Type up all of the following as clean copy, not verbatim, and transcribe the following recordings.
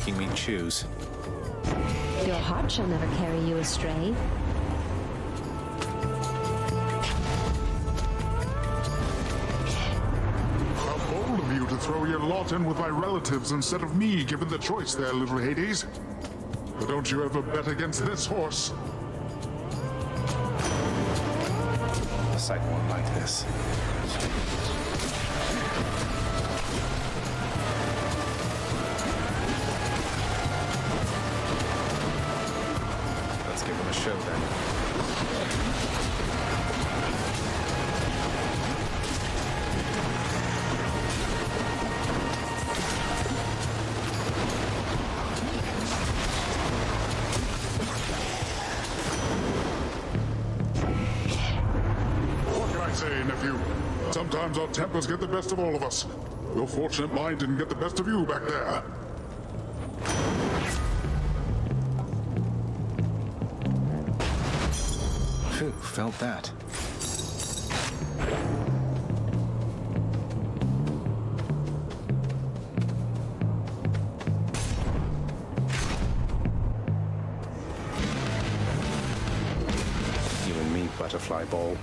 making me choose. Your heart shall never carry you astray. How bold of you to throw your lot in with my relatives instead of me, given the choice there, little Hades. But don't you ever bet against this horse. A sight won't like this. Let's give him a show then. Say, nephew, sometimes our tempers get the best of all of us. Your fortunate mind didn't get the best of you back there. Phew, felt that. You and me, butterfly ball.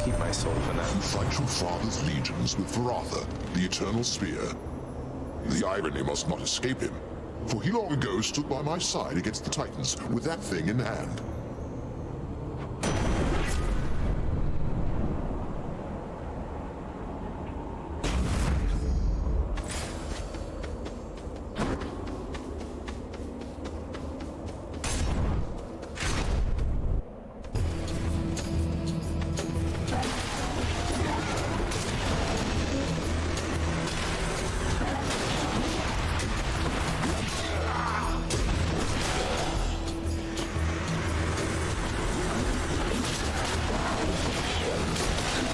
Keep my soul for now. You fight your father's legions with Varatha, the eternal spear. The irony must not escape him, for he long ago stood by my side against the Titans with that thing in hand.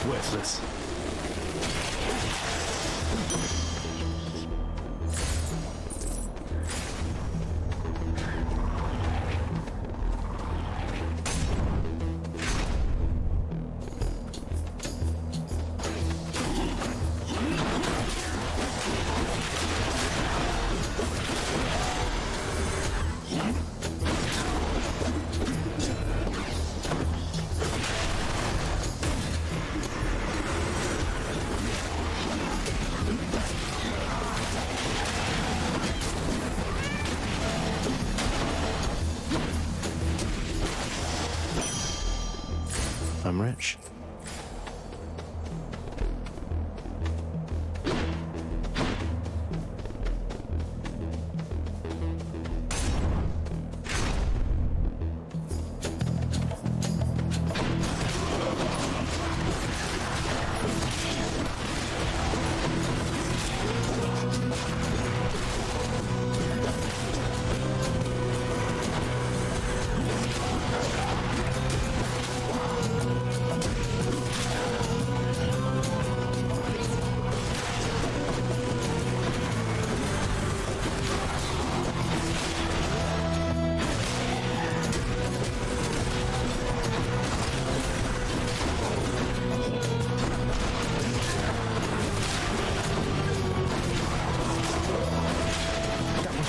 Worthless. I'm rich.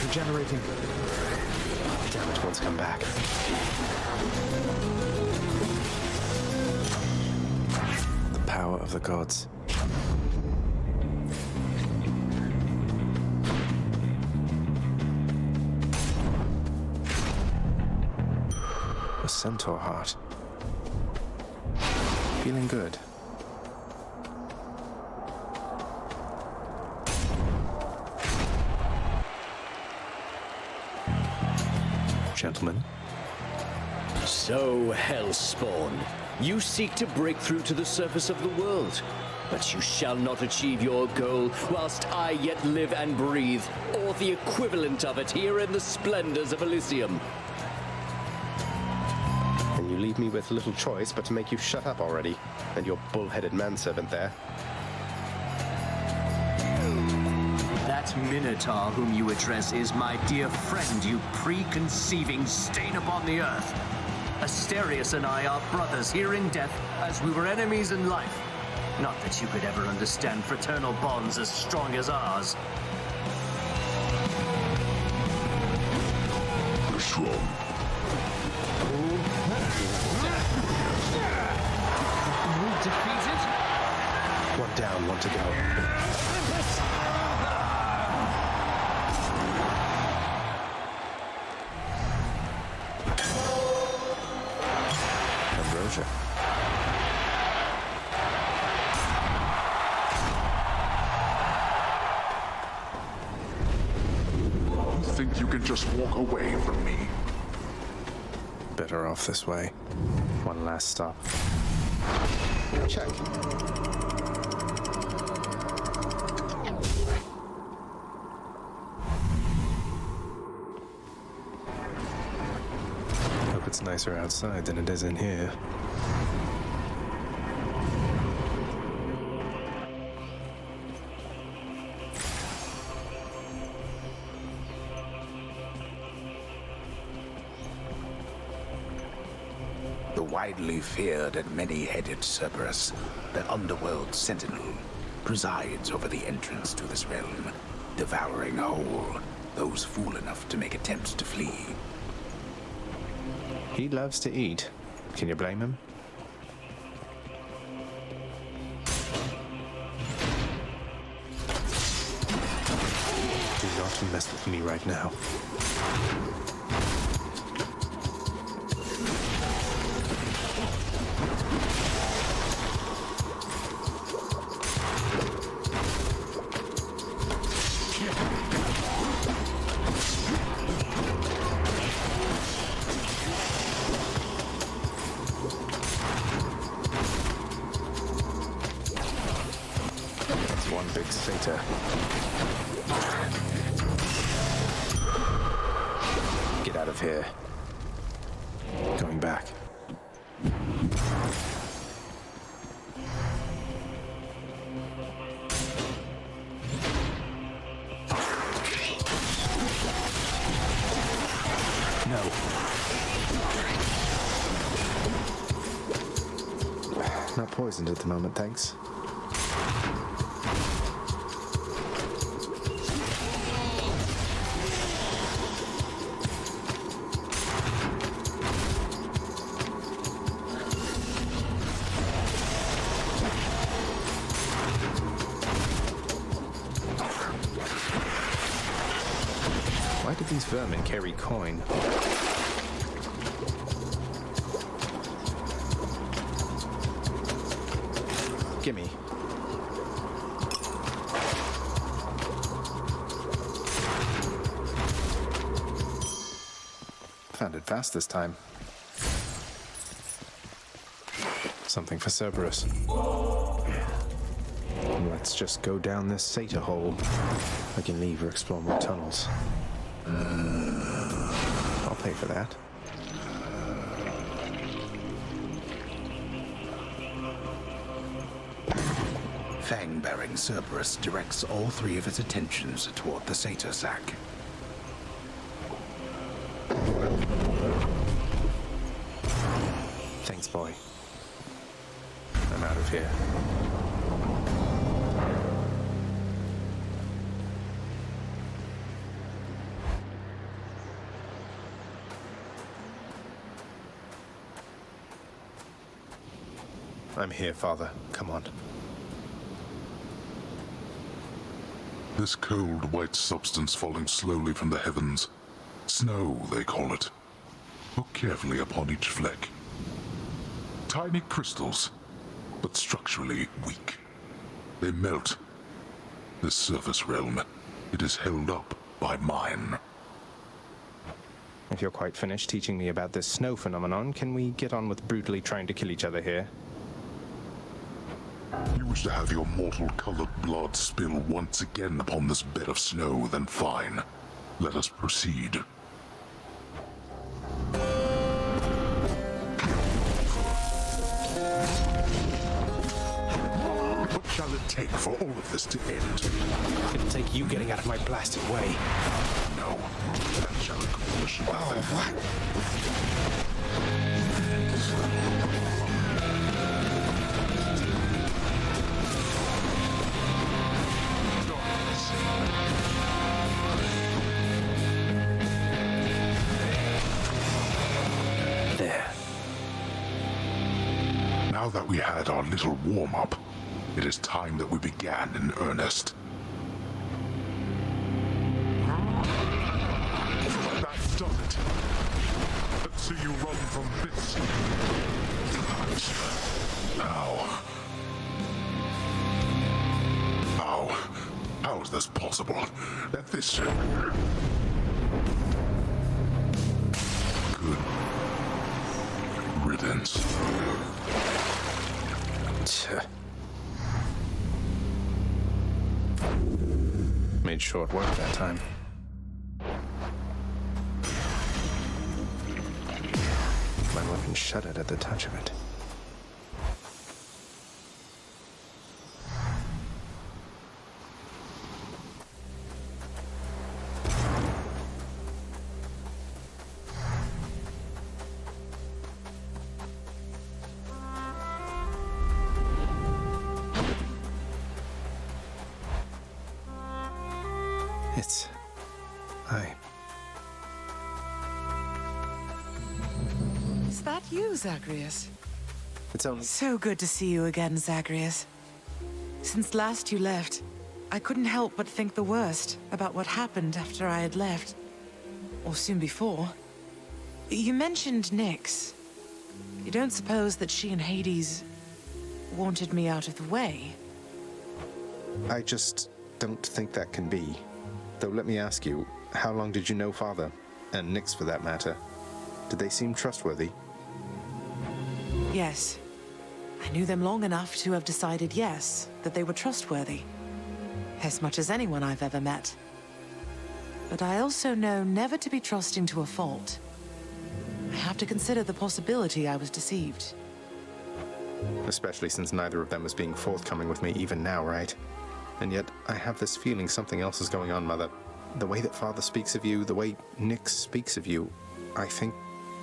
Regenerating. Damn it, won't come back. The power of the gods. A centaur heart. Feeling good. Gentlemen. So, Hellspawn, you seek to break through to the surface of the world, but you shall not achieve your goal whilst I yet live and breathe, or the equivalent of it here in the splendors of Elysium. And you leave me with little choice but to make you shut up already, and your bull-headed manservant there. That Minotaur whom you address is my dear friend, you preconceiving stain upon the earth. Asterius and I are brothers here in death, as we were enemies in life. Not that you could ever understand fraternal bonds as strong as ours. Strong. Defeated? One down, one to go. Ambrosia. You think you can just walk away from me? Better off this way. One last stop. Check. Hope it's nicer outside than it is in here. The widely feared and many-headed Cerberus, the underworld sentinel, presides over the entrance to this realm, devouring whole those fool enough to make attempts to flee. He loves to eat. Can you blame him? Do not mess with me right now. One big satyr. Get out of here. Going back. No. Not poisoned at the moment, thanks. Why did these vermin carry coin? Gimme. Found it fast this time. Something for Cerberus. Let's just go down this satyr hole. I can leave or explore more tunnels. I'll pay for that. Fang-bearing Cerberus directs all three of its attentions toward the satyr sack. Thanks, boy. I'm out of here. I'm here, Father. Come on. This cold, white substance falling slowly from the heavens. Snow, they call it. Look carefully upon each fleck. Tiny crystals, but structurally weak. They melt. This surface realm, it is held up by mine. If you're quite finished teaching me about this snow phenomenon, can we get on with brutally trying to kill each other here? You wish to have your mortal-colored blood spill once again upon this bed of snow, then fine. Let us proceed. What shall it take for all of this to end? It'll take you getting out of my blasted way. No, that shall accomplish nothing. Oh, what? Now that we had our little warm-up, it is time that we began in earnest. That's done it. Let's see you run from this. Ow. Ow. How is this possible? That this... Good riddance. Made short work that time. My weapon shuddered at the touch of it. It's... Is that you, Zagreus? It's only... So good to see you again, Zagreus. Since last you left, I couldn't help but think the worst about what happened after I had left. Or soon before. You mentioned Nyx. You don't suppose that she and Hades wanted me out of the way? I just don't think that can be. Though let me ask you, how long did you know Father? And Nyx for that matter. Did they seem trustworthy? Yes. I knew them long enough to have decided yes, that they were trustworthy. As much as anyone I've ever met. But I also know never to be trusting to a fault. I have to consider the possibility I was deceived. Especially since neither of them is being forthcoming with me even now, right? And yet, I have this feeling something else is going on, Mother. The way that Father speaks of you, the way Nyx speaks of you, I think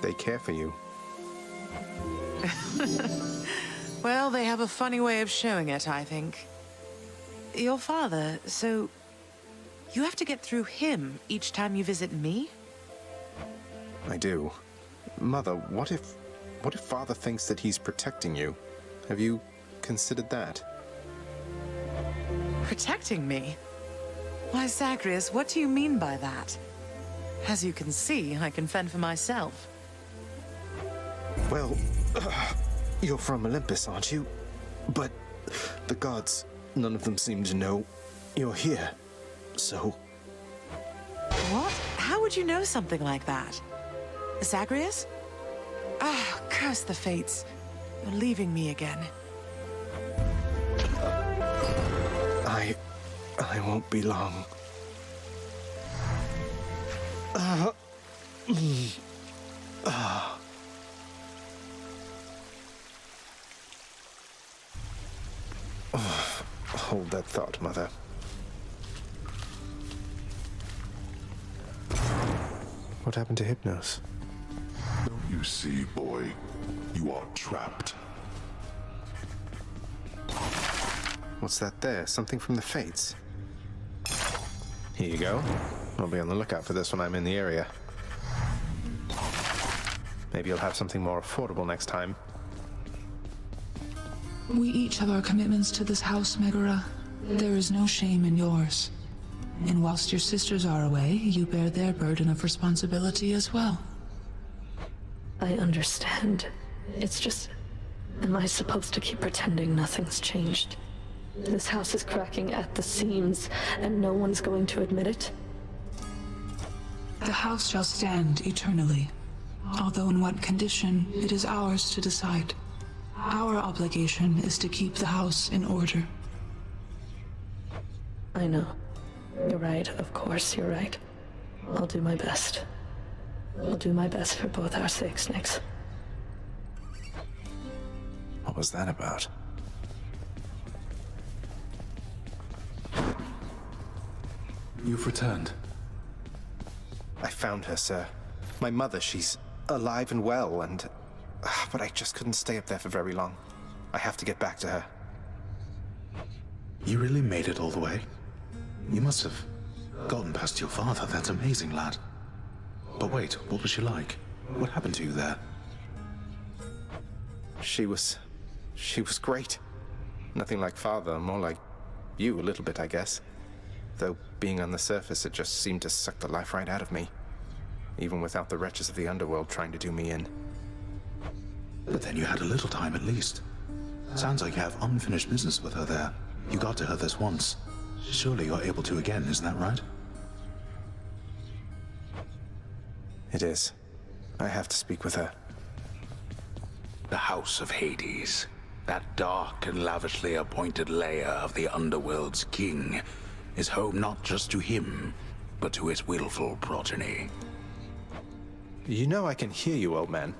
they care for you. Well, they have a funny way of showing it, I think. Your father, so... you have to get through him each time you visit me? I do. Mother, what if Father thinks that he's protecting you? Have you considered that? Protecting me? Why, Zagreus, what do you mean by that? As you can see, I can fend for myself. Well, you're from Olympus, aren't you? But the gods, none of them seem to know you're here, so... What? How would you know something like that? Zagreus? Ah, curse the fates. You're leaving me again. I won't be long. Hold that thought, Mother. What happened to Hypnos? Don't you see, boy? You are trapped. What's that there? Something from the Fates? Here you go. I'll be on the lookout for this when I'm in the area. Maybe you'll have something more affordable next time. We each have our commitments to this house, Megara. There is no shame in yours. And whilst your sisters are away, you bear their burden of responsibility as well. I understand. It's just... am I supposed to keep pretending nothing's changed? This house is cracking at the seams, and no one's going to admit it? The house shall stand eternally. Although in what condition, it is ours to decide. Our obligation is to keep the house in order. I know. You're right, of course you're right. I'll do my best. I'll do my best for both our sakes, Nyx. What was that about? You've returned. I found her, sir. My mother, she's alive and well, and... but I just couldn't stay up there for very long. I have to get back to her. You really made it all the way? You must have gotten past your father. That's amazing, lad. But wait, what was she like? What happened to you there? She was She was great. Nothing like Father, more like you a little bit, I guess. Though being on the surface, it just seemed to suck the life right out of me. Even without the wretches of the underworld trying to do me in. But then you had a little time at least. Sounds like you have unfinished business with her there. You got to her this once. Surely you're able to again, isn't that right? It is. I have to speak with her. The House of Hades, that dark and lavishly appointed lair of the underworld's king, is home not just to him, but to his willful progeny. You know I can hear you, old man.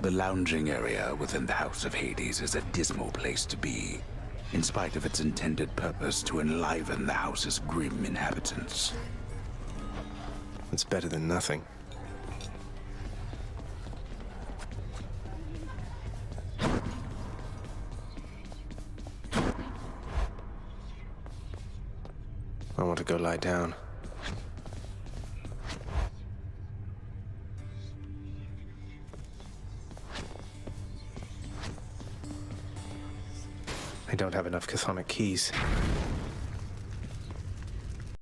The lounging area within the House of Hades is a dismal place to be, in spite of its intended purpose to enliven the house's grim inhabitants. It's better than nothing. I want to go lie down. I don't have enough chthonic keys.